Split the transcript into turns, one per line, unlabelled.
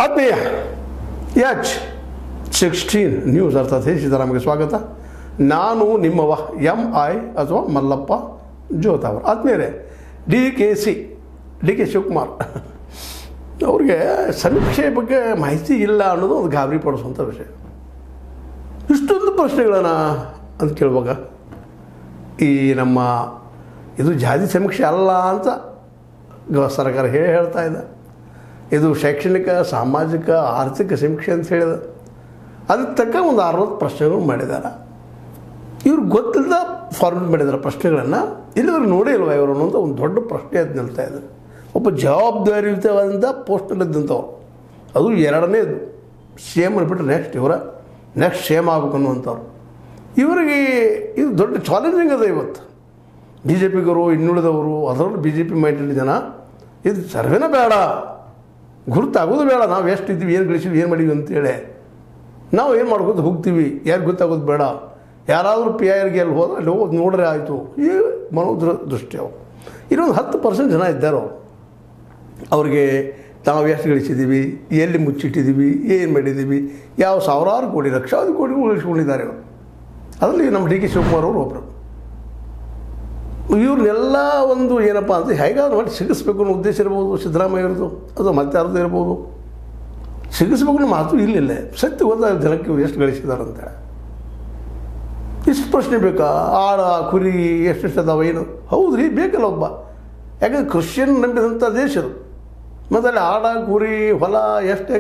ಆತ್ಮೀಯ H16 news ಅರ್ಥಾತ್ ಹೇ ಸಿದ್ದರಾಮಯ್ಯಗೆ ಸ್ವಾಗತ. ನಾನು ನಿಮ್ಮವ MI ಅಥವಾ ಮಲ್ಲಪ್ಪ ಜೋತಾವರ್. ಆತ್ಮೀಯರೇ, ಡಿ ಕೆ ಶಿವಕುಮಾರ್ ಅವ್ರಿಗೆ ಸಮೀಕ್ಷೆ ಬಗ್ಗೆ ಮಾಹಿತಿ ಇಲ್ಲ ಅನ್ನೋದು ಒಂದು ಗಾಬರಿ ಪಡಿಸುವಂಥ ವಿಷಯ. ಇಷ್ಟೊಂದು ಪ್ರಶ್ನೆಗಳನ್ನ ಅಂತ ಕೇಳುವಾಗ ಈ ನಮ್ಮ ಇದು ಜಾತಿ ಸಮೀಕ್ಷೆ ಅಲ್ಲ ಅಂತ ಸರ್ಕಾರ ಹೇಳ್ತಾ ಇದೆ. ಇದು ಶೈಕ್ಷಣಿಕ, ಸಾಮಾಜಿಕ, ಆರ್ಥಿಕ ಸಮೀಕ್ಷೆ ಅಂತ ಹೇಳಿದ. ಅದಕ್ಕೆ ತಕ್ಕ ಒಂದು 60 ಪ್ರಶ್ನೆಗಳು ಮಾಡಿದ್ದಾರೆ. ಇವ್ರು ಗೊತ್ತಿಲ್ಲದ ಫಾರ್ಮೇಟ್ ಮಾಡಿದ್ದಾರೆ ಪ್ರಶ್ನೆಗಳನ್ನು. ಇಲ್ಲಿವ್ರು ನೋಡೇ ಇಲ್ವ ಇವರು ಅನ್ನೋಂಥ ಒಂದು ದೊಡ್ಡ ಪ್ರಶ್ನೆ ಅದು ನಿಲ್ತಾ ಇದೆ. ಒಬ್ಬ ಜವಾಬ್ದಾರಿಯುತವಾದಂಥ ಪೋಸ್ಟಲ್ಲಿದ್ದಂಥವ್ರು, ಅದು ಎರಡನೇದು CM ಅಂದ್ಬಿಟ್ರೆ ನೆಕ್ಸ್ಟ್ CM ಆಗಬೇಕು ಅನ್ನುವಂಥವ್ರು. ಇವರಿಗೆ ಇದು ದೊಡ್ಡ ಚಾಲೆಂಜಿಂಗ್ ಅದ. ಇವತ್ತು BJPಗರು, ಇನ್ನುಳಿದವರು, ಅದರಲ್ಲೂ BJP ಮೈಂಡೆಡ್ ಜನ ಇದು ಸರ್ವೇನೇ ಬೇಡ, ಗುರುತಾಗೋದು ಬೇಡ, ನಾವು ಎಷ್ಟು ಇದ್ದೀವಿ, ಏನು ಗಳಿಸಿದ್ವಿ, ಏನು ಮಾಡೀವಿ ಅಂತೇಳಿ ನಾವು ಏನು ಮಾಡ್ಕೋತ ಹೋಗ್ತೀವಿ, ಯಾರು ಗೊತ್ತಾಗೋದು ಬೇಡ. ಯಾರಾದರೂ PIRಗೆ ಅಲ್ಲಿ ಹೋದ್ರೆ ಅಲ್ಲಿ ಹೋಗಿ ನೋಡ್ರೆ ಆಯಿತು, ಈ ಮನೋದೃಷ್ಟಿ ಅವರು. ಇನ್ನೊಂದು 10% ಜನ ಇದ್ದಾರೆ. ಅವ್ರಿಗೆ ನಾವು ಎಷ್ಟು ಗಳಿಸಿದ್ದೀವಿ, ಎಲ್ಲಿ ಮುಚ್ಚಿಟ್ಟಿದ್ದೀವಿ, ಏನು ಮಾಡಿದ್ದೀವಿ, ಯಾವ ಸಾವಿರಾರು ಕೋಟಿ, ಲಕ್ಷಾವಧಿ ಕೋಟಿಗಳು ಉಳಿಸ್ಕೊಂಡಿದ್ದಾರೆ ಅವರು. ಅದರಲ್ಲಿ ನಮ್ಮ ಡಿ ಕೆ ಶಿವಕುಮಾರ್ ಅವರು ಒಬ್ಬರು. ಇವ್ರನ್ನೆಲ್ಲ ಒಂದು ಏನಪ್ಪ ಅಂತ ಹೇಗಾದ್ರು ಮಾಡಿ ಸಿಗಿಸ್ಬೇಕು ಅನ್ನೋ ಉದ್ದೇಶ ಇರ್ಬೋದು ಸಿದ್ದರಾಮಯ್ಯ ಇರೋದು, ಅದು ಮತ್ತೆ ಯಾರ್ದು ಇರ್ಬೋದು. ಸಿಗಿಸ್ಬೇಕು ಅನ್ನೋ ಮಾತು ಇಲ್ಲಿಲ್ಲ. ಸತ್ಯ ಗೊತ್ತಾಗ ಜನಕ್ಕೆ ಇವ್ರು ಎಷ್ಟು ಗಳಿಸಿದ್ದಾರೆ ಅಂತೇಳಿ. ಇಷ್ಟು ಪ್ರಶ್ನೆ ಬೇಕಾ? ಆಡ ಕುರಿ ಎಷ್ಟೆಷ್ಟು ಅದಾವ, ಏನು? ಹೌದು ರೀ, ಬೇಕಲ್ಲ ಒಬ್ಬ. ಯಾಕಂದ್ರೆ ಕ್ರಿಶ್ಚಿಯನ್ ನಂಬಿದಂಥ ದೇಶ ಅದು. ಮತ್ತು ಅಲ್ಲಿ ಆಡ ಕುರಿ ಹೊಲ ಎಷ್ಟು